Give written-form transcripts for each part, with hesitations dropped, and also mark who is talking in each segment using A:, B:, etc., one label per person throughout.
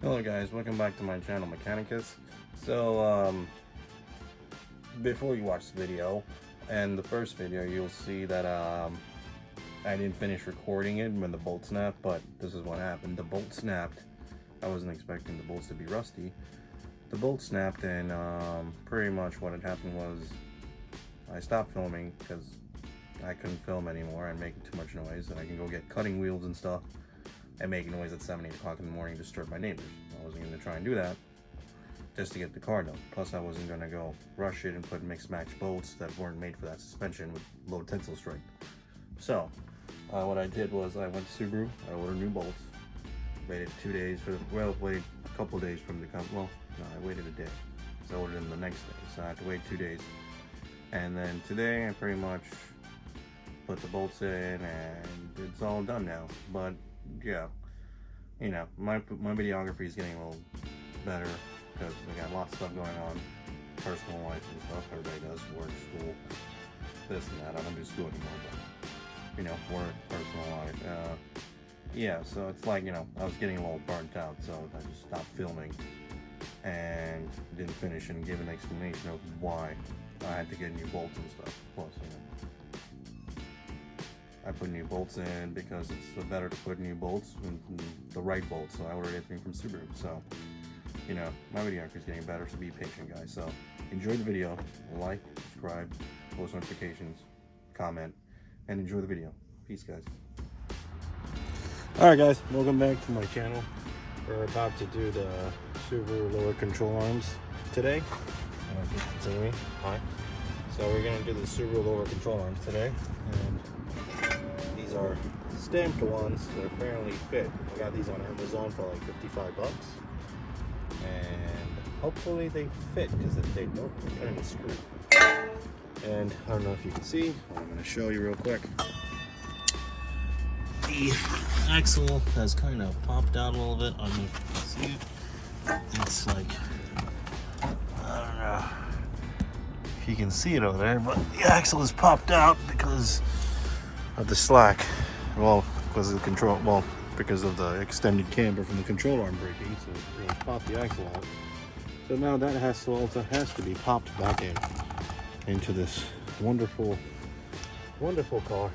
A: Hello guys, welcome back to my channel Mechanicus. So before you watch the video and the first video, you'll see that I didn't finish recording it when the bolt snapped, but this is what happened. The bolt snapped. I wasn't expecting the bolts to be rusty. The bolt snapped, and pretty much what had happened was I stopped filming because I couldn't film anymore. I'm making too much noise, and I can go get cutting wheels and stuff and make noise at 7, 8 o'clock in the morning to disturb my neighbors. I wasn't going to try and do that just to get the car done. Plus, I wasn't going to go rush it and put mixed match bolts that weren't made for that suspension with low tensile strength. So, what I did was I went to Subaru, I ordered new bolts, waited 2 days for waited a couple days from the company. Well, no, I waited a day. So I ordered them the next day, so I had to wait 2 days. And then today I pretty much put the bolts in and it's all done now. But yeah, you know, my videography is getting a little better because we got lots of stuff going on, personal life and stuff. Everybody does work, school, this and that. I don't do school anymore, but you know, work, personal life. Yeah, so it's like, you know, I was getting a little burnt out, so I just stopped filming and didn't finish and give an explanation of why I had to get new bolts and stuff. Plus, you know, I put new bolts in because it's better to put new bolts, the right bolts. So I ordered everything from Subaru. So, you know, my video is getting better, so be patient, guys. So enjoy the video, like, subscribe, post notifications, comment, and enjoy the video. Peace, guys. Alright guys, welcome back to my channel. We're about to do the Subaru lower control arms today. I don't know if you can see me. Hi. So we're going to do the Subaru lower control arms today. And these are stamped ones that apparently fit. I got these on Amazon for like 55 bucks. And hopefully they fit, because if they don't, they're kind of screwed. And I don't know if you can see, I'm going to show you real quick. The axle has kind of popped out a little bit. I don't know if you can see it. It's like, I don't know if you can see it over there, but the axle is popped out because of the slack. Well, because of the control, well, because of the extended camber from the control arm breaking, so it really popped the axle out. So now that has to be popped back into this wonderful, wonderful car.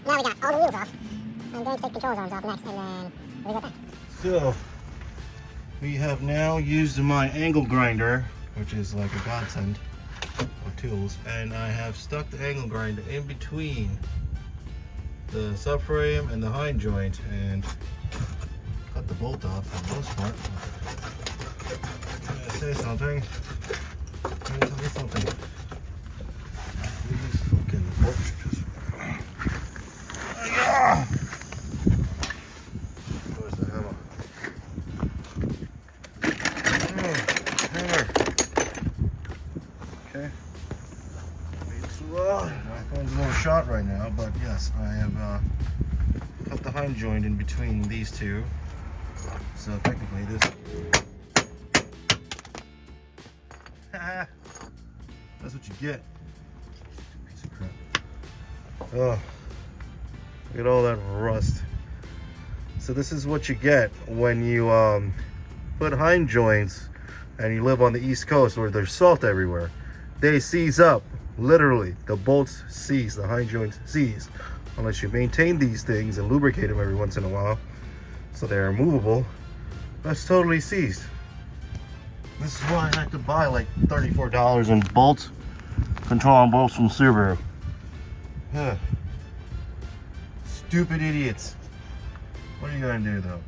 B: Now we got all the wheels off. I'm going to take the control arms off next, and then we'll go back.
A: So, we have now used my angle grinder, which is like a godsend of tools, and I have stuck the angle grinder in between the subframe and the hind joint and cut the bolt off for the most part. I'm gonna say something. I'm gonna tell you something. These fucking bolts just... Yeah! Where's the hammer? Hammer. Okay. My phone's a little shot right now, but yes, I have cut the hind joint in between these two. So technically this... That's what you get. Piece of crap. Oh, look at all that rust. So this is what you get when you put hind joints and you live on the East Coast where there's salt everywhere. They seize up. Literally, the bolts seize, the hind joints seize. Unless you maintain these things and lubricate them every once in a while so they're movable, that's totally seized. This is why I had to buy like $34 in bolts, control on bolts from Subaru. Huh. Stupid idiots. What are you gonna do though?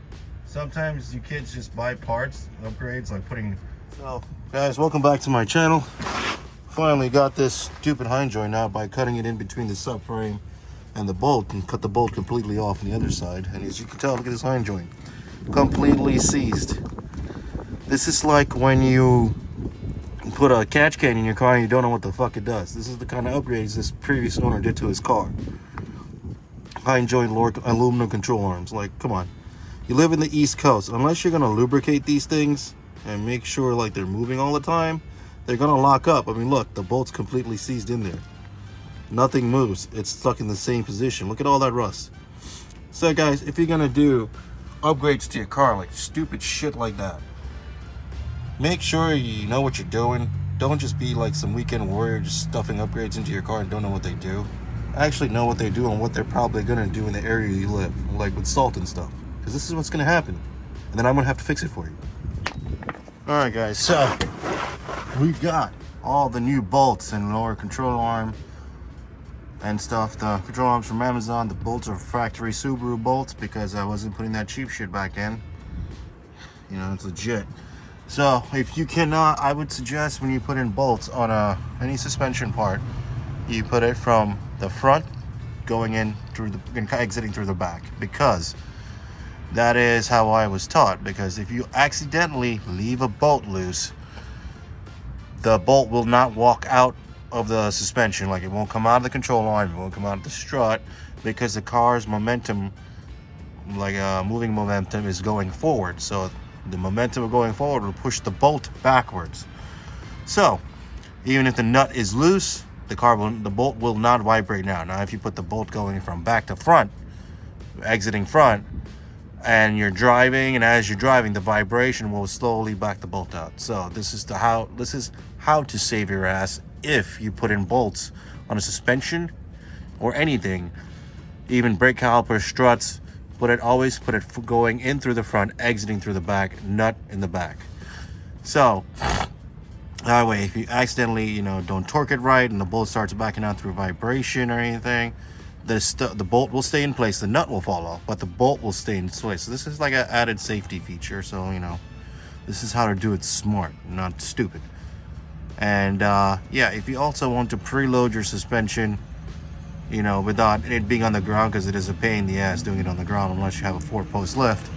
A: Sometimes you kids just buy parts, upgrades, like putting... So, guys, welcome back to my channel. Finally got this stupid hind joint out by cutting it in between the subframe and the bolt, and cut the bolt completely off on the other side. And as you can tell, look at this hind joint. Completely seized. This is like when you put a catch can in your car and you don't know what the fuck it does. This is the kind of upgrades this previous owner did to his car. Hind joint aluminum control arms. Like, come on. You live in the East Coast. Unless you're gonna lubricate these things and make sure like they're moving all the time, they're gonna lock up. I mean, look, the bolt's completely seized in there. Nothing moves. It's stuck in the same position. Look at all that rust. So guys, if you're gonna do upgrades to your car, like stupid shit like that, make sure you know what you're doing. Don't just be like some weekend warrior just stuffing upgrades into your car and don't know what they do. Actually know what they do and what they're probably gonna do in the area you live, like with salt and stuff, because this is what's gonna happen, and then I'm gonna have to fix it for you. All right, guys, so we got all the new bolts and lower control arm and stuff. The control arms from Amazon. The bolts are factory Subaru bolts because I wasn't putting that cheap shit back in. You know, it's legit. So if you cannot, I would suggest when you put in bolts on any suspension part, you put it from the front going in through the and exiting through the back, because that is how I was taught. Because if you accidentally leave a bolt loose, the bolt will not walk out of the suspension. Like, it won't come out of the control arm, it won't come out of the strut, because the car's momentum, like moving momentum, is going forward. So the momentum of going forward will push the bolt backwards. So even if the nut is loose, the bolt will not vibrate now. Now if you put the bolt going from back to front, exiting front, and you're driving, and as you're driving, the vibration will slowly back the bolt out. So this is how to save your ass if you put in bolts on a suspension or anything, even brake caliper, struts. Always put it going in through the front, exiting through the back, nut in the back. So that way, if you accidentally, you know, don't torque it right and the bolt starts backing out through vibration or anything, the bolt will stay in place. The nut will fall off, but the bolt will stay in place. So this is like an added safety feature. So, you know, this is how to do it smart, not stupid. And yeah, if you also want to preload your suspension, you know, without it being on the ground, because it is a pain in the ass doing it on the ground unless you have a 4-post lift.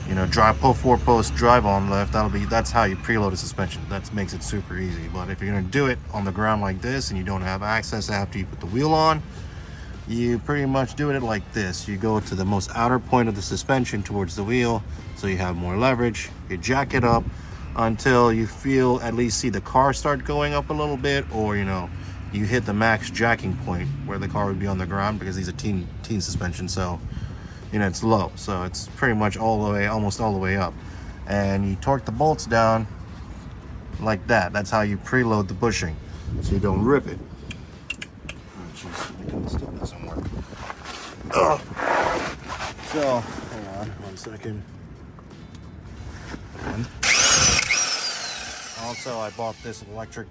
A: You know, 4-post drive-on lift. That's how you preload a suspension. That makes it super easy. But if you're gonna do it on the ground like this and you don't have access after you put the wheel on, you pretty much do it like this. You go to the most outer point of the suspension towards the wheel, so you have more leverage. You jack it up until you feel, at least see the car start going up a little bit, or, you know, you hit the max jacking point where the car would be on the ground, because these are teen suspension, so, you know, it's low. So it's pretty much almost all the way up. And you torque the bolts down like that. That's how you preload the bushing, so you don't rip it. Which is It still doesn't work. Ugh. So, hang on 1 second. Also, I bought this electric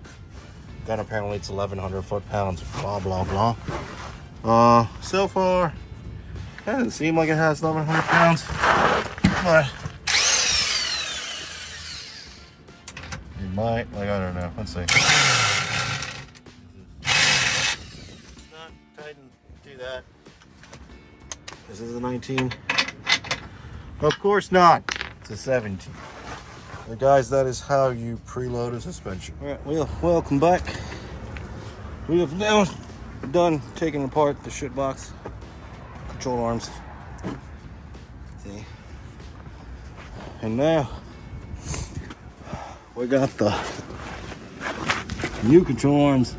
A: gun. Apparently, it's 1,100 foot-pounds. Blah blah blah. So far, it doesn't seem like it has 1,100 pounds, but it might. Like, I don't know. Let's see. It's not tighten. Do that. This is a 19. Of course not. It's a 17. But guys, that is how you preload a suspension. Alright, well, welcome back. We have now done taking apart the shit box. Control arms. See? And now we got the new control arms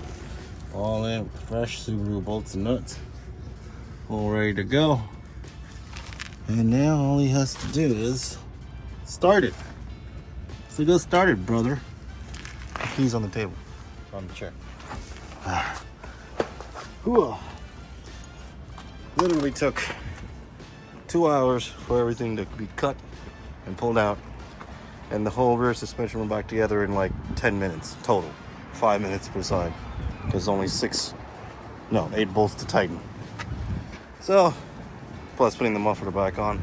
A: all in, fresh Subaru bolts and nuts. All ready to go. And now all he has to do is start it. So go start it, brother. Keys on the table. On the chair. Literally took 2 hours for everything to be cut and pulled out. And the whole rear suspension went back together in like 10 minutes total. 5 minutes per side. Because only 8 bolts to tighten. So, plus putting the muffler back on.